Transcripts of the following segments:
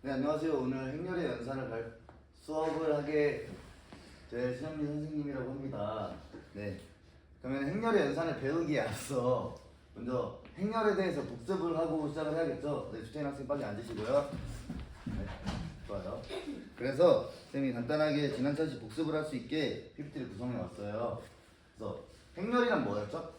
네, 안녕하세요. 오늘 행렬의 연산을 수업을 하게 될 신현민 선생님이라고 합니다. 네, 그러면 행렬의 연산을 배우기에 앞서 먼저 행렬에 대해서 복습을 하고 시작을 해야겠죠? 네, 주태인 학생 빨리 앉으시고요. 네, 좋아요. 그래서 선생님이 간단하게 지난 차시 복습을 할 수 있게 PPT를 구성해 왔어요. 그래서 행렬이란 뭐였죠?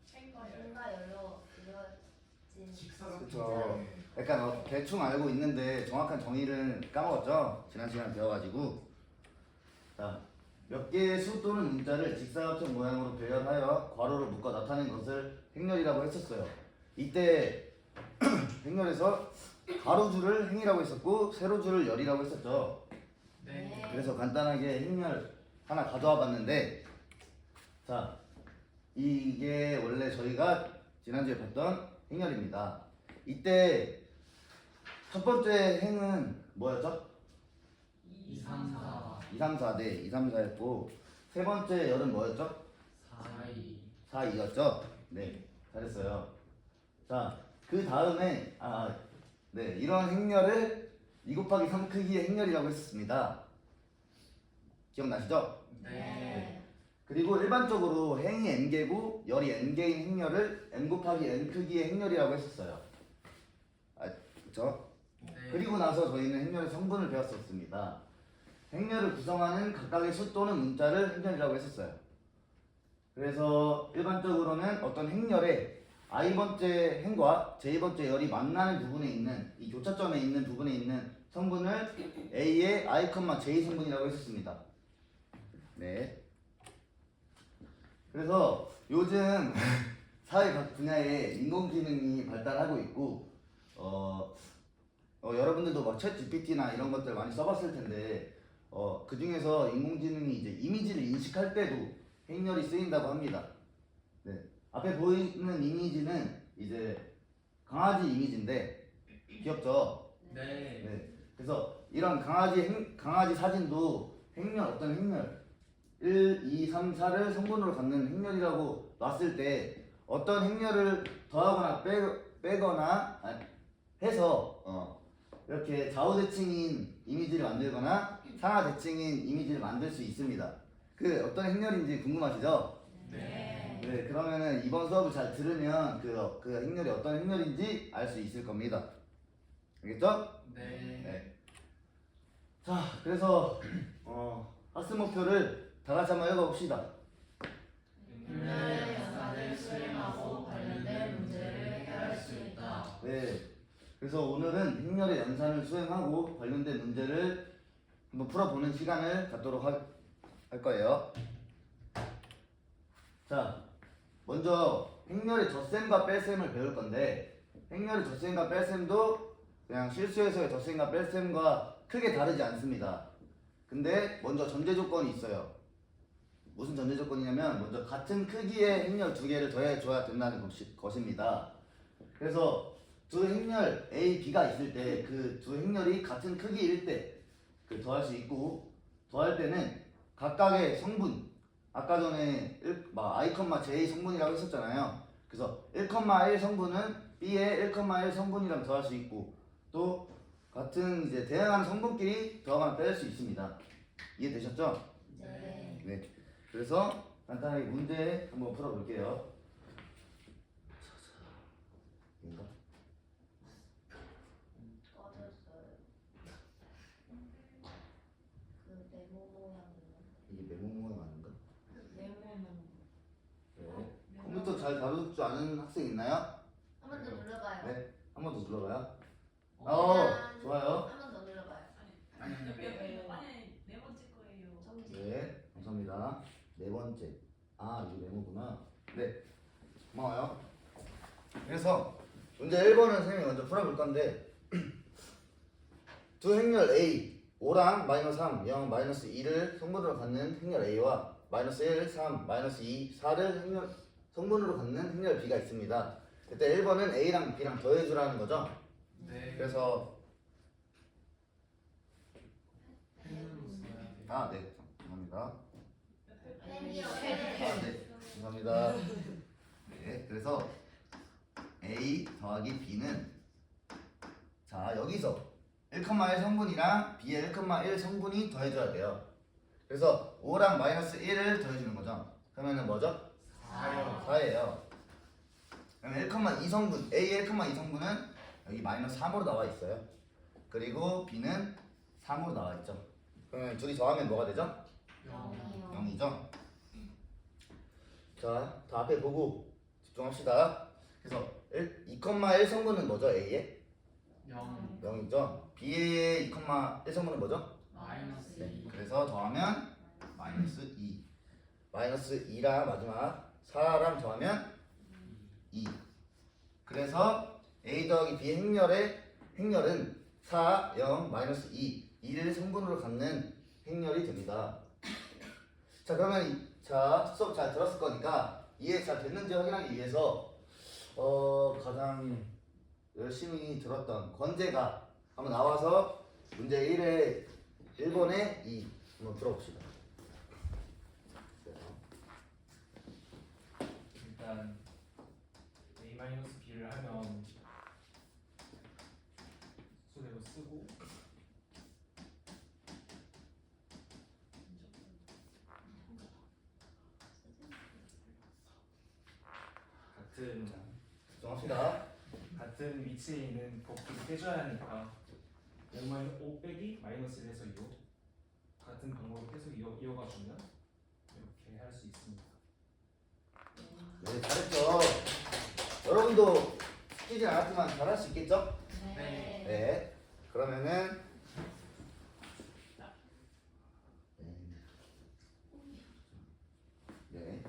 생과 열로 이루어진 그쵸. 약간 대충 알고 있는데 정확한 정의를 까먹었죠? 지난 시간에 배워가지고. 자, 몇 개의 수 또는 문자를 직사각형 모양으로 배열하여 괄호를 묶어 나타낸 것을 행렬이라고 했었어요. 이때 행렬에서 가로줄을 행이라고 했었고 세로줄을 열이라고 했었죠. 네. 그래서 간단하게 행렬 하나 가져와 봤는데, 자, 이게 원래 저희가 지난주에 봤던 행렬입니다. 이때 첫 번째 행은 뭐였죠? 2, 3, 4 2, 3, 4, 네, 2, 3, 4였고, 세 번째 열은 뭐였죠? 4, 2 4, 2였죠? 네, 잘했어요. 자, 그 다음에 네, 이런 행렬을 2 곱하기 3 크기의 행렬이라고 했었습니다. 기억나시죠? 네. 그리고 일반적으로 행이 n개고 열이 n개인 행렬을 n 곱하기 n 크기의 행렬이라고 했었어요. 그쵸? 그리고 나서 저희는 행렬의 성분을 배웠었습니다. 행렬을 구성하는 각각의 수 또는 문자를 행렬이라고 했었어요. 그래서 일반적으로는 어떤 행렬에 i번째 행과 j번째 열이 만나는 부분에 있는 이 교차점에 있는 부분에 있는 성분을 a의 i, j 성분이라고 했었습니다. 네. 그래서 요즘 사회 각 분야에 인공지능이 발달하고 있고 여러분들도 막 챗 GPT나 이런 것들 많이 써봤을 텐데 그 중에서 인공지능이 이제 이미지를 인식할 때도 행렬이 쓰인다고 합니다. 네. 앞에 보이는 이미지는 이제 강아지 이미지인데 귀엽죠? 네. 네. 그래서 이런 강아지 사진도 어떤 행렬 1, 2, 3, 4를 성분으로 갖는 행렬이라고 놨을 때 어떤 행렬을 더하거나 빼거나 해서 이렇게 좌우대칭인 이미지를 만들거나 상하대칭인 이미지를 만들 수 있습니다. 그 어떤 행렬인지 궁금하시죠? 네. 네, 그러면은 이번 수업을 잘 들으면 그 행렬이 어떤 행렬인지 알 수 있을 겁니다. 알겠죠? 네. 자, 그래서 학습 목표를 다 같이 한번 읽어봅시다. 행렬의 연산을 수행하고 관련된 문제를 해결할 수 있다. 네. 그래서 오늘은 행렬의 연산을 수행하고 관련된 문제를 한번 풀어보는 시간을 갖도록 할 거예요. 자, 먼저 행렬의 덧셈과 뺄셈을 배울 건데, 행렬의 덧셈과 뺄셈도 그냥 실수에서의 덧셈과 뺄셈과 크게 다르지 않습니다. 근데 먼저 전제 조건이 있어요. 무슨 전제 조건이냐면 먼저 같은 크기의 행렬 두 개를 더해줘야 된다는 것입니다. 그래서 두 행렬 A, B가 있을 때 그 두 행렬이 같은 크기일 때 그 더할 수 있고, 더할 때는 각각의 성분, 아까 전에 I, J 성분이라고 했었잖아요. 그래서 1, 1 성분은 B의 1, 1 성분이랑 더할 수 있고, 또 같은 이제 대응하는 성분끼리 더하거나 뺄 수 있습니다. 이해되셨죠? 네. 네. 그래서 간단하게 문제 한번 풀어볼게요. 인가? 꺼졌어요. 그 네모 모양 이게 메모 모양 아닌가? 네모는 네. 컴퓨터 잘 다룰 줄 아는 학생 있나요? 한 번 더 눌러봐요. 네. 한 번 더 눌러봐요. 그냥 좋아요. 한 번 더 눌러봐요. 아니, 네 번째 거예요. 정지. 네. 감사합니다. 네 번째. 이게 메모구나. 네. 고마워요. 그래서 문제 1번은 선생님이 먼저 풀어볼 건데, 두 행렬 A 5랑 마이너스 3, 0, 마이너스 2를 성분으로 갖는 행렬 A와 마이너스 1, 3, 마이너스 2, 4를 성분으로 갖는 행렬 B가 있습니다. 그때 1번은 A랑 B랑 더해주라는 거죠. 네. 그래서 행렬로 써야 돼. 네. 감사합니다. 펜이요. 네. 감사합니다. 네. 그래서 A 더하기 B는 자, 여기서 1,1 성분이랑 B의 1,1 성분이 더해져야 돼요. 그래서 5랑 마이너스 1을 더해주는 거죠. 그러면은 뭐죠? 4예요. 그러면 1,2 성분, A의 1,2 성분은 여기 마이너스 3으로 나와 있어요. 그리고 B는 3으로 나와 있죠. 그러면 둘이 더하면 뭐가 되죠? 0이요. 0이죠? 자, 다 앞에 보고 집중합시다. 그래서 2,1 성분은 뭐죠? A의? 0이죠? B의 2,1 성분은 뭐죠? 마이너스 네. 2. 그래서 더하면 마이너스 2. 마이너스 2랑 마지막 4랑 더하면 2. 그래서 A 더하기 B 행렬은 4, 0, 마이너스 2. 2를 성분으로 갖는 행렬이 됩니다. 자, 그러면 자, 수업 잘 들었을 거니까 이해 잘 됐는지 확인하기 위해서 가장 열심히 들었던 권재가 한번 나와서 문제 1에 1번에 2 한번 풀어봅시다. 일단 a-b를 하면 수대로 쓰고 집중합시다. 같은 위치에 있는 곱기를 빼줘야 하니까 5 빼기 마이너스 1에서 2 같은 방법으로 계속 이어가주면 이렇게 할 수 있습니다. 네, 잘했죠. 여러분도 시키진 않았지만 잘할 수 있겠죠? 네. 네. 그러면은 네.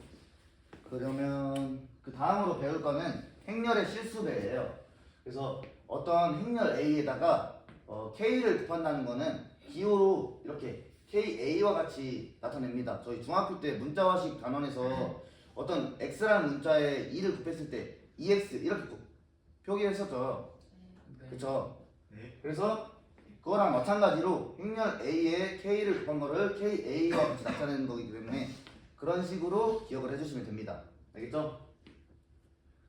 그러면 그 다음으로 배울 거는 행렬의 실수배예요. 그래서 어떤 행렬 A에다가 K를 곱한다는 거는 기호로 이렇게 KA와 같이 나타냅니다. 저희 중학교 때 문자화식 단원에서 어떤 X라는 문자에 2를 곱했을 때 EX 이렇게 표기했었죠. 그쵸? 네. 그래서 그거랑 마찬가지로 행렬 A에 K를 곱한 거를 KA와 같이 나타내는 거기 때문에 그런 식으로 기억을 해주시면 됩니다. 알겠죠?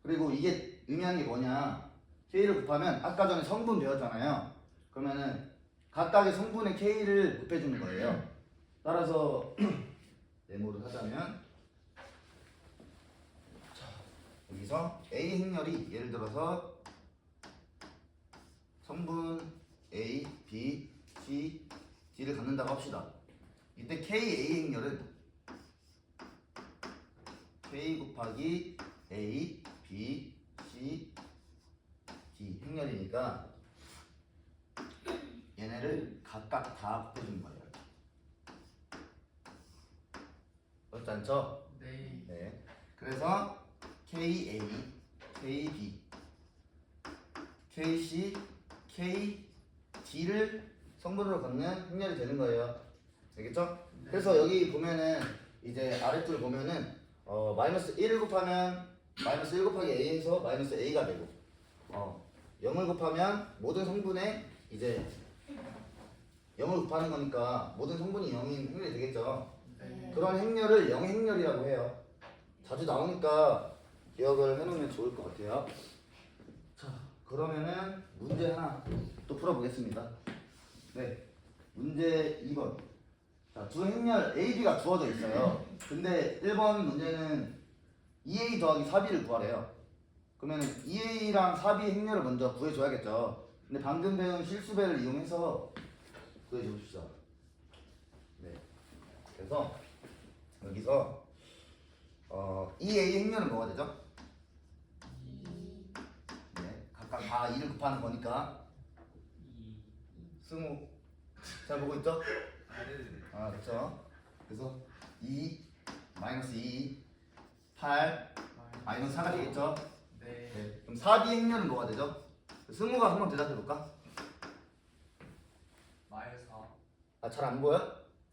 그리고 이게 의미하는 게 뭐냐, K를 곱하면 아까 전에 성분 배웠잖아요. 그러면은 각각의 성분의 K를 곱해주는 거예요. 따라서 네모를 하자면 자, 여기서 A 행렬이 예를 들어서 성분 A, B, C, D를 갖는다고 합시다. 이때 KA 행렬은 K 곱하기 A, B, C, D 행렬이니까 얘네를 각각 다 곱해주는 거예요. 그렇지 않죠? 네. 네. 그래서 KA, KB, KC, KD를 성분으로 갖는 행렬이 되는 거예요. 알겠죠? 그래서 여기 보면은 이제 아래줄 보면은 마이너스 1을 곱하면 마이너스 1 곱하기 A에서 마이너스 A가 되고 0을 곱하면 모든 성분에 이제 0을 곱하는 거니까 모든 성분이 0인 행렬이 되겠죠. 네. 그런 행렬을 영행렬이라고 해요. 자주 나오니까 기억을 해놓으면 좋을 것 같아요. 자, 그러면은 문제 하나 또 풀어보겠습니다. 네, 문제 2번. 자, 두 행렬 A, B가 주어져 있어요. 근데 1번 문제는 2A 더하기 4B를 구하래요. 그러면 2A랑 4B 행렬을 먼저 구해줘야겠죠. 근데 방금 배운 실수배를 이용해서 구해줍시다. 네. 그래서 여기서 2A 행렬은 뭐가 되죠? 네, 각각 다 2를 곱하는 거니까 2 승우 잘 보고 있죠? 아, 그렇죠. 그래서 2 마이너스 2 8 마이너스 4가 되겠죠? 네. 네. 그럼 4B 행렬은 뭐가 되죠? 승우가 한번 대답해 볼까? 마이너스 4. 아, 잘 안 보여?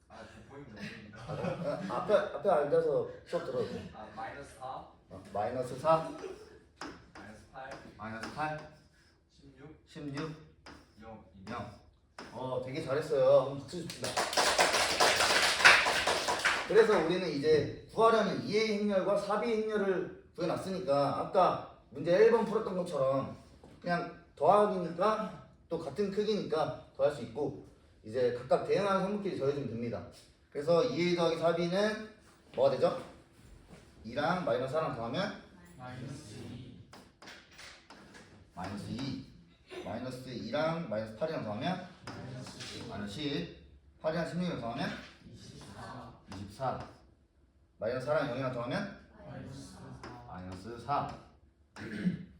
아, 보입니다. 아, 앞에 앉아서 수업 들어도 돼. 아, 마이너스 4. 마이너스 4 마이너스 8. 마이너스 8 16. 16 0. 0. 되게 잘했어요. 한번 박수 줍시다. 그래서 우리는 이제 구하려는 2A 행렬과 4B 행렬을 구해놨으니까 아까 문제 1번 풀었던 것처럼 그냥 더하기니까 또 같은 크기니까 더할 수 있고 이제 각각 대응하는 성분끼리 더해주면 됩니다. 그래서 2a 더하기 4b는 뭐가 되죠? 2랑 마이너스 4랑 더하면 마이너스 2. 마이너스 2 마이너스 2랑 마이너스 8이랑 더하면 마이너스 10 8이랑 16이랑 더하면 24 마이너스 4랑 0이랑 더하면 마이너스 4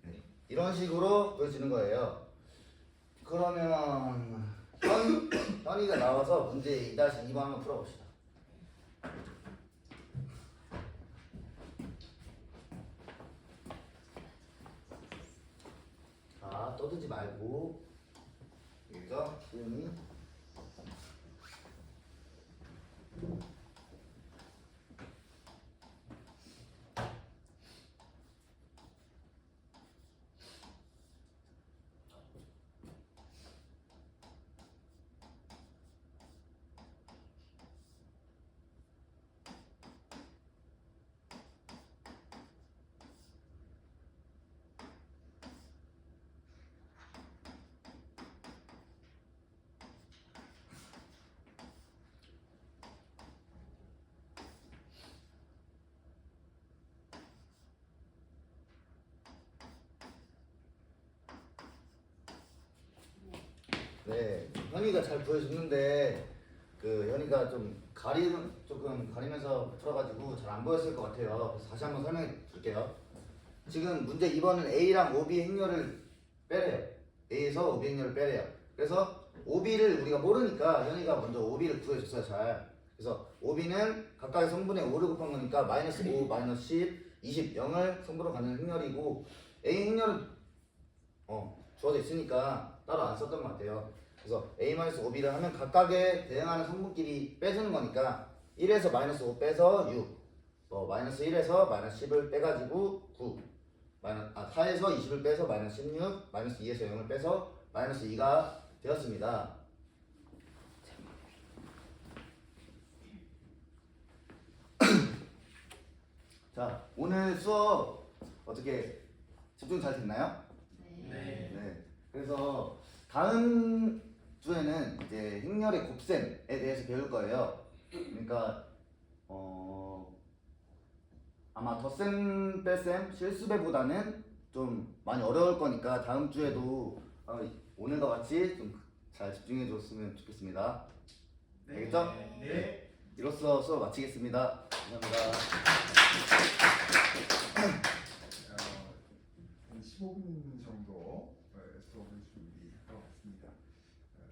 네. 이런 식으로 보여지는 거예요. 그러면 현이가 나와서 문제 2-2번 한번 풀어봅시다. 자, 떠들지 말고 여기서 수영이 네, 현이가 잘 보여줬는데 그 현이가 조금 가리면서 풀어가지고 잘 안 보였을 것 같아요. 그래서 다시 한번 설명해 줄게요. 지금 문제 2번은 A랑 OB 행렬을 빼래요. A에서 OB 행렬을 빼래요. 그래서 OB를 우리가 모르니까 현이가 먼저 OB를 구해줬어요. 잘. 그래서 OB는 각각의 성분의 5를 곱한 거니까 마이너스 5, 마이너스 10, 20, 0을 성분으로 가는 행렬이고 A 행렬은 주어져 있으니까 따로 안 썼던 것 같아요. 그래서 A-5B를 하면 각각의 대응하는 성분끼리 빼주는 거니까 1에서 마이너스 5 빼서 6 마이너스 1에서 마이너스 10을 빼가지고 9 4에서 20을 빼서 마이너스 16 마이너스 2에서 0을 빼서 마이너스 2가 되었습니다. 자, 오늘 수업 어떻게 집중 잘 됐나요? 네. 네. 그래서 다음 주에는 이제 행렬의 곱셈에 대해서 배울 거예요. 그러니까 아마 덧셈 뺄셈 실수배보다는 좀 많이 어려울 거니까 다음 주에도 오늘과 같이 좀 잘 집중해 줬으면 좋겠습니다. 알겠죠? 네. 이로써 수업 마치겠습니다. 감사합니다. 한 15분 정도 수업을 준비하러 왔습니다.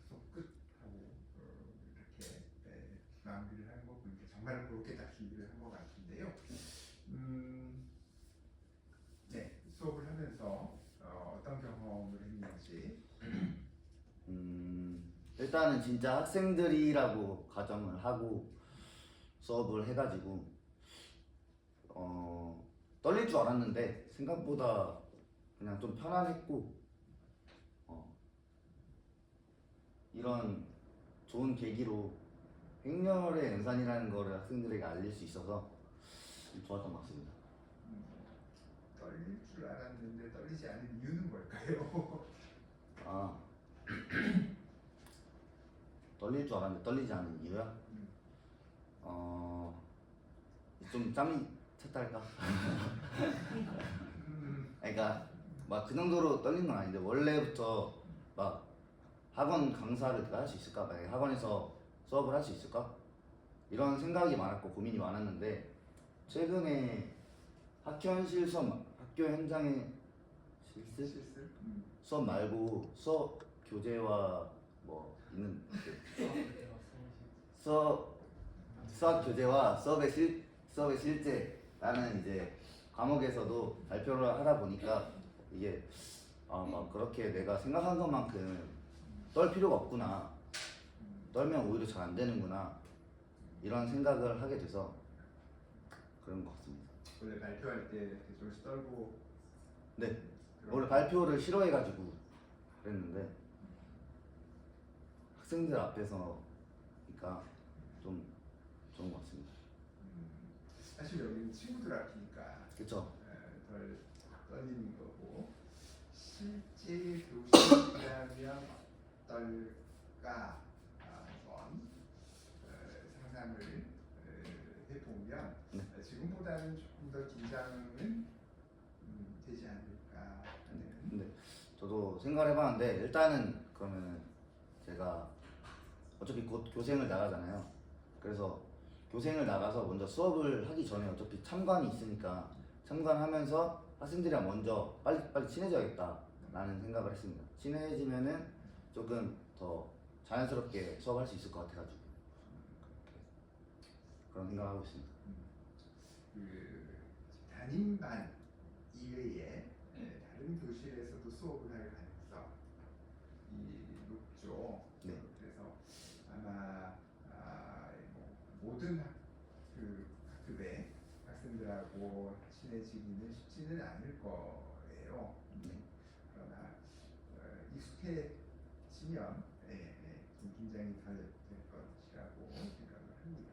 수업 끝하고 이렇게 마무리를 하는 거 보니까 정말 그렇게 딱 준비를 한 것 같은데요. 네, 수업을 하면서 어떤 경험을 했는지. 일단은 진짜 학생들이라고 가정을 하고 수업을 해가지고 떨릴 줄 알았는데 생각보다 그냥 좀 편안했고 이런 좋은 계기로 행렬의 연산이라는 거를 학생들에게 알릴 수 있어서 좋았던 것 같습니다. 떨릴 줄 알았는데 떨리지 않은 이유는 뭘까요? 떨릴 줄 알았는데 떨리지 않은 이유야? 좀 짬이 찼다 할까? 그러니까 막 그 정도로 떨린 건 아닌데 원래부터 막 학원 강사를 내가 할 수 있을까? 만약에 학원에서 수업을 할 수 있을까? 이런 생각이 많았고 고민이 많았는데 최근에 학교 현장의 실습? 수업 말고 수업 교재와 뭐 있는 수학 교재와 수업의 실제라는 이제 과목에서도 발표를 하다 보니까 이게 막 그렇게 내가 생각한 것만큼 떨 필요가 없구나, 떨면 오히려 잘 안 되는구나 이런 생각을 하게 돼서 그런 것 같습니다. 원래 발표할 때 조금씩 떨고. 네, 원래 발표를 싫어해가지고 그랬는데 학생들 앞에서 그러니까 좀 좋은 것 같습니다. 사실 여기는 친구들 앞이니까 그렇죠? 덜 떨리는 거고, 실제 교실이라면 어떨까 한번 상상을 해보면 지금보다는 조금 더 긴장은 되지 않을까 하는. 근데 저도 생각을 해봤는데 일단은 그러면은 제가 어차피 곧 교생을 나가잖아요. 그래서 교생을 나가서 먼저 수업을 하기 전에 어차피 참관이 있으니까 참관하면서 학생들이랑 먼저 빨리 친해져야겠다라는 생각을 했습니다. 친해지면은 조금 더 자연스럽게 수업할 수 있을 것 같아가지고 그런 생각을 하고 있습니다. 그 담임반 이외에 다른 교실에서도 수업을 할 가능성이 높죠. 네. 그래서 아마 모든 학급의 학생들하고 친해지기는 쉽지는 않을 거예요. 그러나 익숙해지면 좀 긴장이 덜 될 것이라고 생각을 합니다.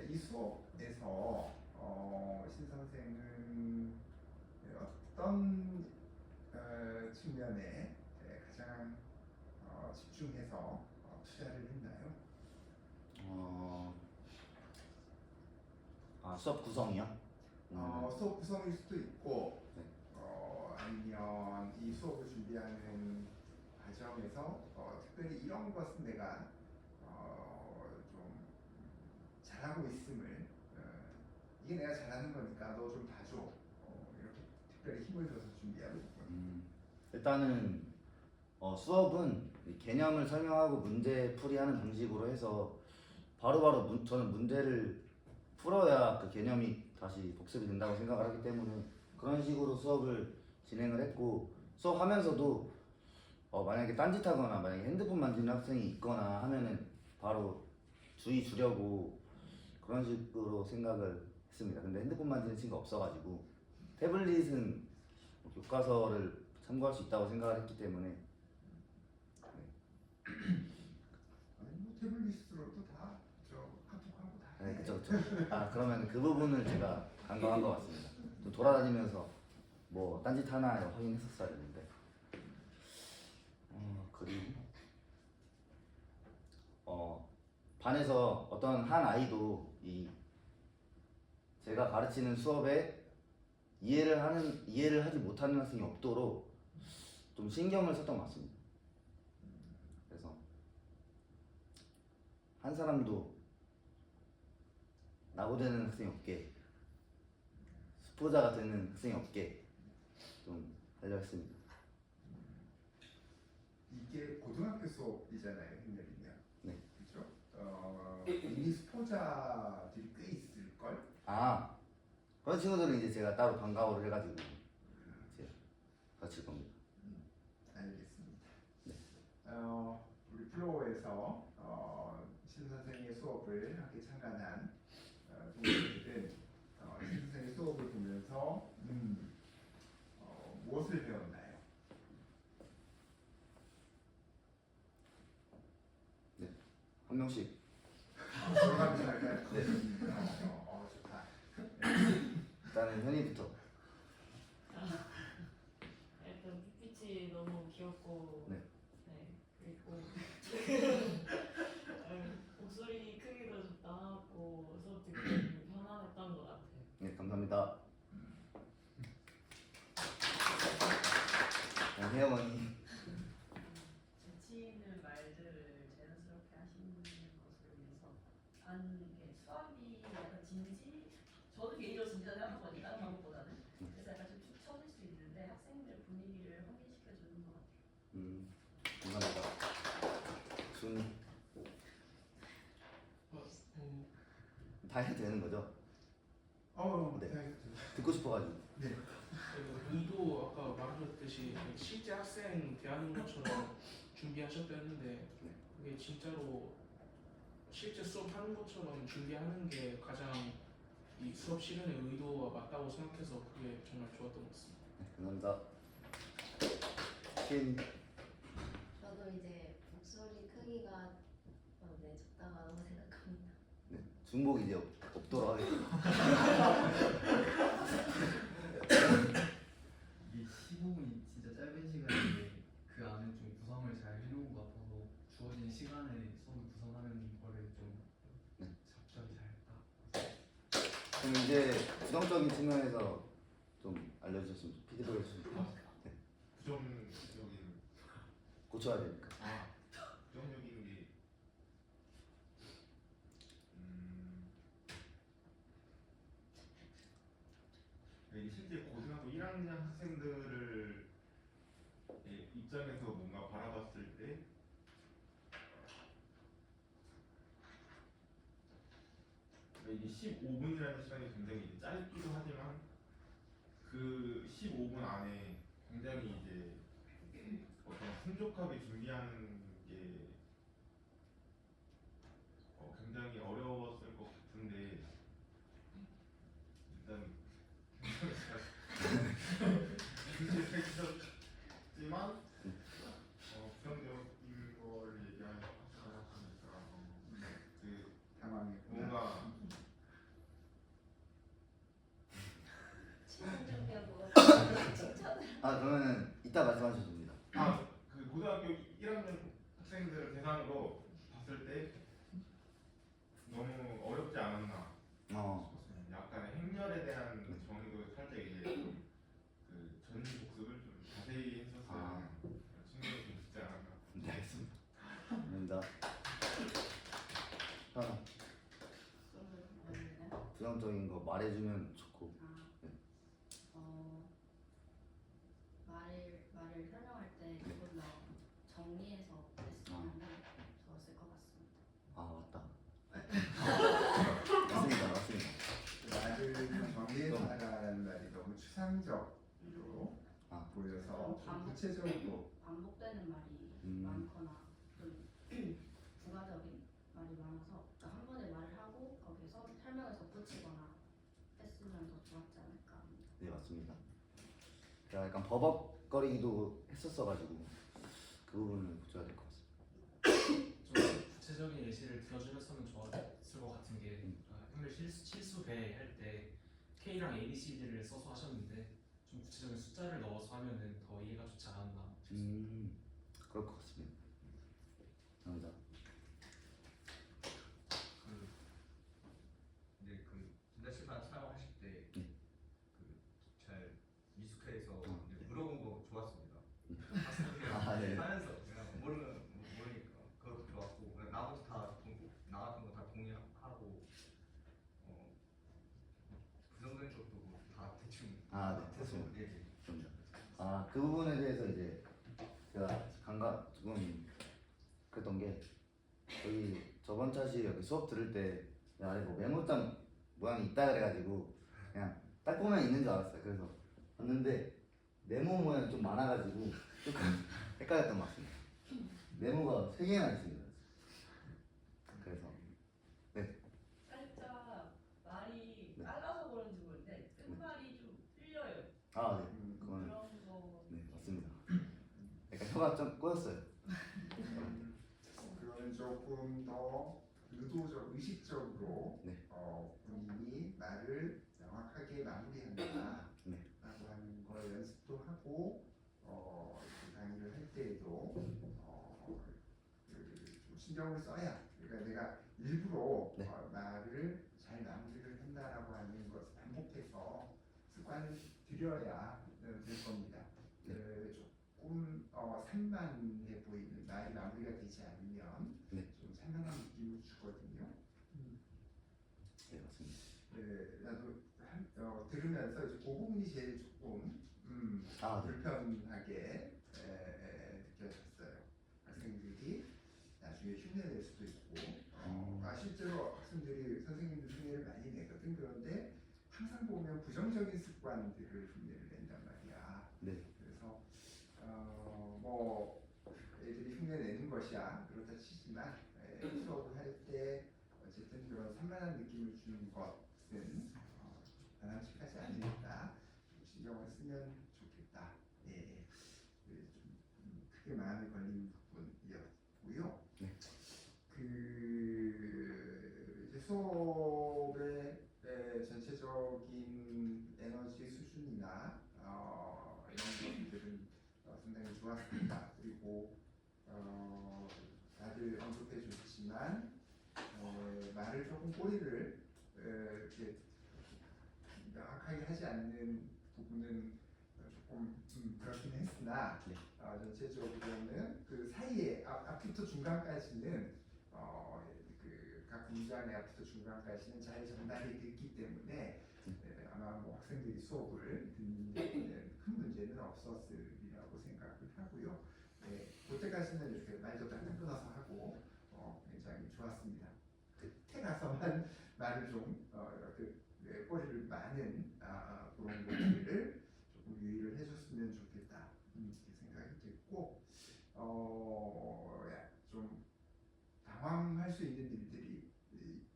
이 수업에서 신 선생은 어떤 측면에 가장 집중해서 투자를 했나요? 수업 구성이요? 수업 구성일 수도 있고 네. 아니면 이 수업을 준비하는 과정에서 특별히 이런 것은 내가 좀 잘하고 있음을 이게 내가 잘하는 거니까 너 좀 봐줘 이렇게 특별히 힘을 줘서 준비하고 있거든요. 일단은 수업은 이 개념을 설명하고 문제 풀이하는 방식으로 해서 바로바로 저는 문제를 풀어야 그 개념이 다시 복습이 된다고 생각을 하기 때문에 그런 식으로 수업을 진행을 했고 수업하면서도 만약에 딴짓하거나 만약에 핸드폰 만지는 학생이 있거나 하면은 바로 주의 주려고 그런 식으로 생각을 했습니다. 근데 핸드폰 만지는 친구가 없어가지고 태블릿은 교과서를 참고할 수 있다고 생각을 했기 때문에 아니 뭐 태블릿으로도 다 카톡하고 다. 네, 그쵸. 그러면 그 부분을 제가 간과한 것 같습니다. 좀 돌아다니면서 뭐 딴짓 하나 확인했었어야 했는데 그리고 반에서 어떤 한 아이도 이 제가 가르치는 수업에 이해를 하지 못하는 학생이 없도록 좀 신경을 썼던 것 같습니다. 그래서 한 사람도 낙오되는 학생이 없게 수포자가 되는 학생이 없게 좀 하려 했습니다. 이게 고등학교 수업이잖아요, 힘내리면. 네. 그렇죠? 이미 수포자들이 꽤 있을 걸. 그런 친구들은 이제 제가 따로 방과후를 해가지고 이제 가르칠 겁니다. 알겠습니다. 네. 우리 플로어에서 신 선생의 수업을 함께 참관한 동생들은 신 선생의 수업을 보면서 무엇을 배웠나요? 한 명씩. 들어가면서 할까요? 네. 좋다. 일단은 현이부터. 일단 햇빛이 너무 귀엽고 네. 그리고 목소리 크기도 적당하고 수업 듣기 편안했던 것 같아요. 네, 감사합니다. 혜영 언니. 재치있는 말들을 자연스럽게 하시는 것을 위해서 수업이 약간 저도 개인적으로 진지하게 생각하거든요. 다른 방법보다는. 그래서 약간 좀 축 처질 수 있는데 학생들 분위기를 환기시켜 주는 것 같아요. 감사합니다. 준. 다 해도 되는 거죠? 네. 듣고 싶어가지고. 네. 의도 아까 말하셨듯이 실제 학생 대하는 것처럼 준비하셨다 했는데 그게 진짜로 실제 수업하는 것처럼 준비하는 게 가장 이 수업 시간의 의도와 맞다고 생각해서 그게 정말 좋았던 것 같습니다. 네, 감사합니다. 신. 저도 이제 목소리 크기가 적당하다고 생각합니다. 네, 중복 이제 없도록 하겠습니다. 이게 15분이 진짜 짧은 시간인데 그 안에 좀 구성을 잘 해놓은 것 같아서 시간에 수업을 구성하는 거를 좀 네. 적절히 잘했다. 그럼 이제 부정적인 측면에서 좀 알려주셨으면 피드백 해주시면 부정적인 고쳐야 되니까. 부정적인 게 이게 실제 고등학교 1학년 학생들을 입장에서 뭔가 바라봤을 때 이게 15분이라는 시간이 굉장히 이제 짧기도 하지만 그 15분 안에 굉장히 이제 어떤 풍족하게 준비하는 게 굉장히 어려웠을 것 같은데 일단 준비를 해주셨지만 부정적인 걸 얘기하니까 그 뭔가 친구 준비하고 칭찬을. 그러면은 이따 말씀하셔도 됩니다. 그 고등학교 1학년 학생들을 대상으로 봤을 때 너무 어렵지 않았나 싶었습니다. 약간 행렬에 대한 정의도 살짝 이제 그 전시 복습을 좀 자세히 했었어야 하는 측면이 좀 있지 않았나. 네, 알겠습니다. 감사합니다. 부정적인 거 말해주면 좋고. 말을 설명할 때 조금 더 정리해서 했으면 좋았을 것 같습니다. 맞다. 맞습니다. 말을 정리해서 나가라는 말이 너무 추상적으로 보여서 좀 구체적으로 반복되는 말이 많거나 좀 부가적인 말이 많아서 그러니까 한 번에 말을 하고 거기서 설명을 덧붙이거나 했으면 더 좋았지 않을까 합니다. 네, 맞습니다. 제가 약간 버벅거리기도 했었어가지고 그 부분을 고쳐야 될 것 같습니다. 좀 구체적인 예시를 들어주셨으면 좋았을 것 같은 게 형들 실수 배 할 때 K랑 ABCD를 써서 하셨는데 좀 구체적인 숫자를 넣어서 하면은 더 이해가 좋지 않았나 싶습니다. 그럴 것 같습니다. 감사합니다. 근데 그 전자칠판 사용하실 때 잘 미숙해서 이제 물어본 거 좋았습니다. 네. 하면서 그냥 모르니까 그것도 좋았고 그냥 나머지 다 나 같은 거 다 동의하고 부정적인 것도 뭐다 대충 네, 됐습니다. 예. 좋습니다. 그 부분에 대해서 이제 제가 조금 그랬던 게 여기 저번 차시 여기 수업 들을 때 아래 뭐 메모장 모양이 있다 그래가지고 그냥 딱 보면 있는 줄 알았어요. 그래서 봤는데 네모 모양이 좀 많아가지고 조금 헷갈렸던 것 같습니다. 네모가 3개나 있습니다. 그래서 살짝 말이 빨라서 그런지 모르는데 끝말이 좀 틀려요. 네, 그건 그런 거. 네, 맞습니다. 약간 혀가 좀 꼬였어요. 그거는 조금 더 의식적으로 본인이 말을 명확하게 마무리한다라고 하는 걸 연습도 하고 강의를 할 때에도 좀 신경을 써야 그러니까 내가 일부러 말을 잘 마무리를 한다라고 하는 것을 반복해서 습관을 들여야 될 겁니다. 조금 산만해 보이는 말이 마무리가 되지 않으면 좀 산만한 느낌을 주거든요. 네, 맞습니다. 나도 들으면서 이제 그 부분이 제일 조금 불편하게 느껴졌어요. 학생들이 나중에 흉내 낼 수도 있고 실제로 학생들이 선생님들 흉내를 많이 내거든. 그런데 항상 보면 부정적인 습관들을 흉내를 낸단 말이야. 그래서 뭐 애들이 흉내 내는 것이야 그렇다 치지만 수업을 할 때 어쨌든 그런 산만한 느낌을 주는 것은 바람직하지 않으니까 신경을 쓰면 좋겠다. 좀 크게 마음에 걸린 부분이었고요. 이제 수업의 전체적인 에너지 수준이나 이런 것들은 상당히 좋았습니다. 그리고 다들 언급해 줬지만 말을 조금 꼬리를 이렇게 명확하게 하지 않는 부분은 조금 그렇긴 했으나 전체적으로는 그 사이에 앞부터 중간까지는 각 문장의 앞부터 중간까지는 잘 전달이 됐기 때문에 아마 뭐 학생들이 수업을 듣는 데는 큰 문제는 없었으리라고 생각을 하고요. 그때까지는 이렇게 말도 딱딱 끊어서 하고 굉장히 좋았습니다. 끝에 가서만 말을 좀 꼬리를 많은 그런 것들을 조금 유의를 해줬으면 좋겠다 이렇게 생각이 됐고 좀 당황할 수 있는 일들이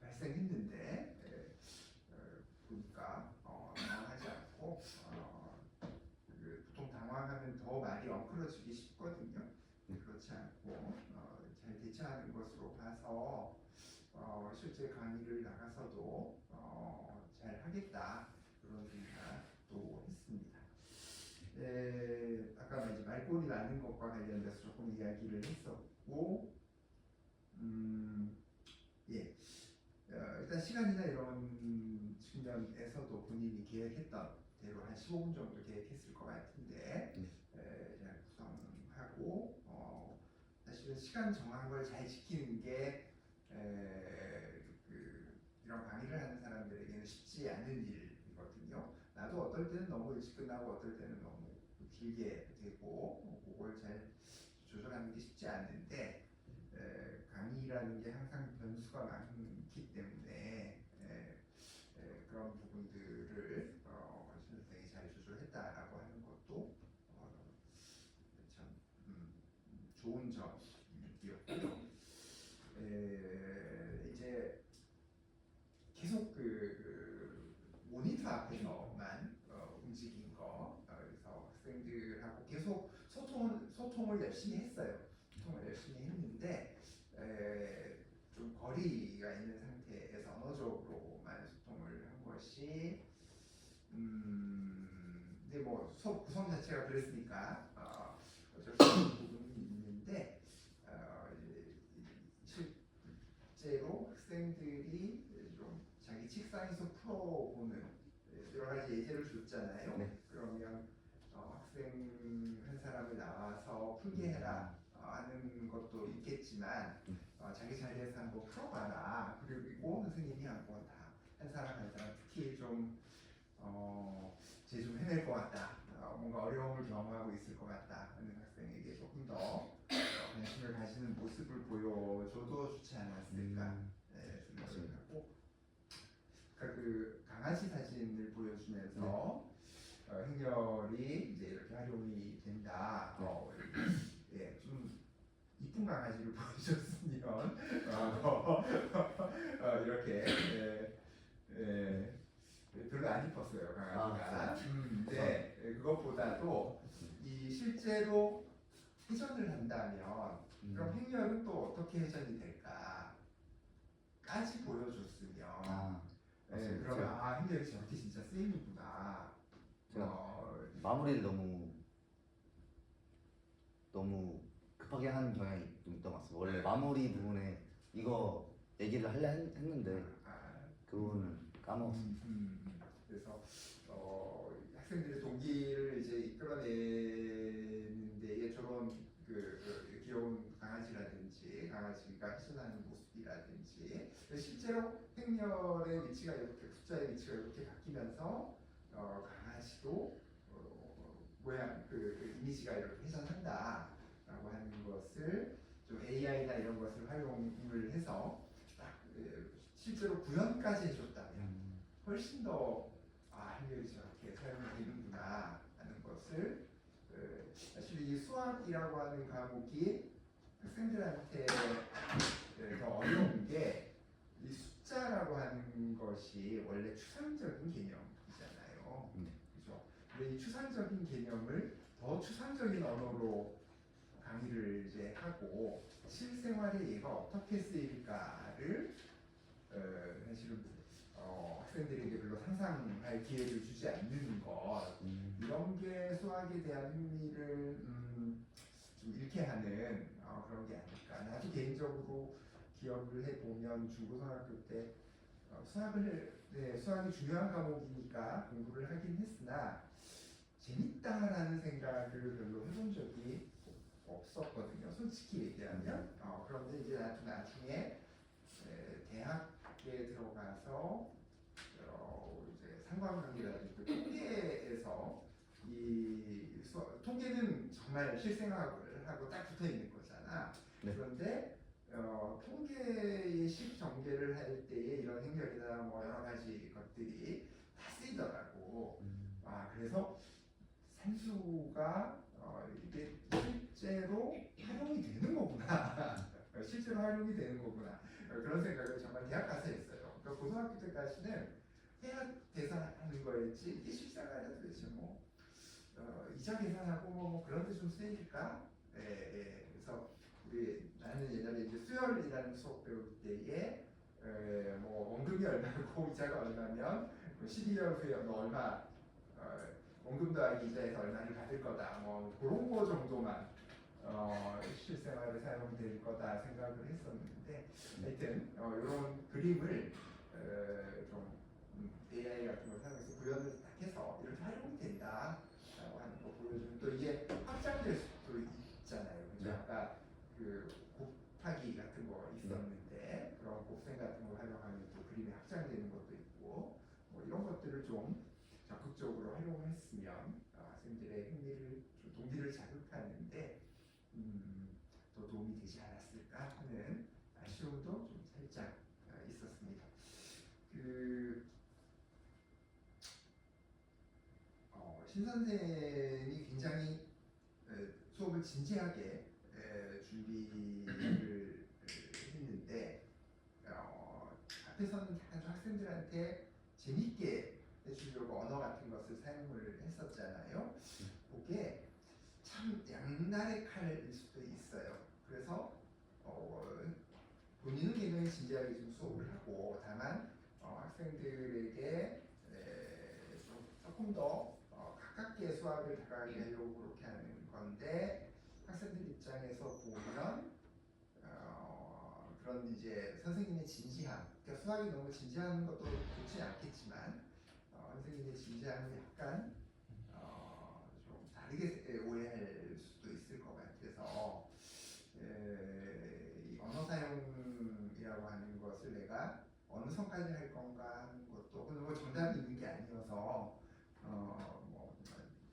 발생했는데 보니까 당황하지 않고 보통 당황하면 더 말이 엉클어지기 쉽거든요. 그렇지 않고 잘 대처하는 것으로 봐서 실제 강의를 나가서도 잘 하겠다 그런 생각도 했습니다. 아까 이제 말꼬리 나는 것과 관련돼서 조금 이야기를 했었고, 일단 시간이나 이런 측면에서도 본인이 계획했던 대로 한 15분 정도 계획했을 것 같은데 잘 구성하고 사실은 시간 정한 걸 잘 지키는 게 이런 강의를 하는 사람들에게는 쉽지 않은 일이거든요. 나도 어떨 때는 너무 일찍 끝나고 어떨 때는 너무 길게 되고 그걸 잘 조절하는 게 쉽지 않은데 강의라는 게 항상 변수가 많기 때문에 그런 부분들을 선생님이 잘 조절했다라고 하는 것도 참 좋은 점이었고요. 이제 계속 모니터 앞에서만 움직인 거, 그래서 학생들하고 계속 소통을 열심히 했어요. 소통을 열심히 했는데 좀 거리가 있는 상태에서 언어적으로만 소통을 한 것이 근데 뭐 수업 구성 자체가 그랬으니까 어쩔 수 없는 부분이 있는데 실제로 학생들이 좀 자기 책상에서 풀어보는 여러 가지 예제를 줬잖아요. 네. 그러면 학생 한 사람을 나와서 풀게 해라 하는 것도 있겠지만 자기 자리에서 한번 풀어봐라. 그리고 선생님이 한번 다 한 사람 한 사람 특히 좀 쟤 좀 해낼 것 같다. 뭔가 어려움을 경험하고 있을 것 같다 하는 학생에게 조금 더 관심을 가지는 모습을 보여줘도 좋지 않았을까 생각을 하고 그 강아지 사진을 보여주면서 행렬이 이제 이렇게 활용이 된다. 좀 이쁜 강아지를 보여줬으면 이렇게 별로 안 이뻤어요 강아지가. 근데 그것보다도 이 실제로 회전을 한다면 그럼 행렬은 또 어떻게 회전이 될까까지 보여줬으면 그러면 행렬이 저렇게 진짜 쓰이는구나. 마무리를 너무 급하게 하는 경향이 좀 있던 것 같습니다. 원래 마무리 부분에 이거 얘기를 하려 했는데 그 부분을 까먹었습니다. 그래서 학생들의 동기를 이제 이끌어내는데 저런 귀여운 강아지라든지 강아지가 회전하는 모습이라든지 실제로 행렬의 위치가 이렇게 숫자의 위치가 이렇게 바뀌면서 강아지도 모양 이미지가 이렇게 회전한다라고 하는 것을 좀 AI나 이런 것을 활용을 해서 딱 실제로 구현까지 해줬다면 훨씬 더 행렬이 저렇게 사용이 되는구나 하는 것을 사실 이 수학이라고 하는 과목이 학생들한테 더 어려운 게 이 숫자라고 하는 것이 원래 추상적인 개념이잖아요. 그죠? 근데 이 추상적인 개념을 더 추상적인 언어로 강의를 이제 하고 실생활에 얘가 어떻게 쓰일까를 사실은 학생들에게 별로 상상할 기회를 주지 않는 것 이런 게 수학에 대한 흥미를 좀 잃게 좋게 하는 그런 게 아닐까. 나도 개인적으로 기억을 해보면 중고등학교 때 수학이 중요한 과목이니까 공부를 하긴 했으나 재밌다라는 생각을 별로 해본 적이 없었거든요. 솔직히 얘기하면. 그런데 이제 나중에 대학에 들어가서 이제 상관관계라든지 통계에서 통계는 정말 실생활하고 딱 붙어 있는 거잖아. 네. 그런데 통계의 실전개를 할 때에 이런 행렬이나 뭐 여러 가지 것들이 다 쓰이더라고. 그래서 산수가 이게 실제로 활용이 되는 거구나. 실제로 활용이 되는 거구나. 그런 생각을 정말 대학 가서 했어요. 그러니까 고등학교 때까지는 해야 돼서 하는 거였지 이게 실생활에 도대체 뭐 이자 계산하고 뭐 그런 데 좀 쓰일까? 그래서 나는 옛날에 이제 수열이라는 수업 배울 때에 뭐 원금이 얼마고 이자가 얼마면 12개월 후에 너 얼마 원금 더하기 이자에서 얼마를 받을 거다 뭐 그런 거 정도만 실생활에 사용될 거다 생각을 했었는데 하여튼 이런 그림을 좀 AI 같은 걸 사용해서 구현을 딱 해서 이렇게 활용이 된다라고 하는 거 보여주면 또 이게 확장될 수도 있잖아요. 그죠? 네. 아까 그 곱하기 같은 거 있었는데 그런 곱셈 같은 거 활용하면 또 그림이 확장되는 것도 있고 뭐 이런 것들을 좀 적극적으로 활용했으면 학생들의 흥미를 좀 동기를 자극하는데 더 도움이 되지 않았을까 하는 아쉬움도 좀 살짝 있었습니다. 신 선생이 굉장히 수업을 진지하게 준비를 했는데 앞에서는 약간 좀 학생들한테 재밌게 해주려고 언어 같은 것을 사용을 했었잖아요. 그게 참 양날의 칼일 수도 있어요. 그래서 본인은 굉장히 진지하게 좀 수업을 하고 다만 학생들에게 조금 더 가깝게 수학을 다가가게 하려고 그렇게 하는 건데 학생들 입장에서 보면 그런 이제 선생님의 진지함, 그러니까 수학이 너무 진지한 것도 좋지 않겠지만 선생님의 진지함을 약간 좀 다르게 오해할 수도 있을 것 같아서 이 언어 사용이라고 하는 것을 내가 어느 선까지 할 건가 하는 것도 뭐 정답이 있는 게 아니어서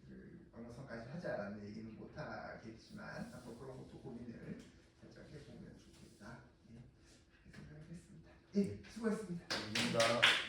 그 어느 선까지 하자라는 얘기는 못 하겠지만 뭐 그런 것도 고민을 살짝 해보면 좋겠다. 그렇게 생각을 했습니다. 수고했습니다. 감사합니다.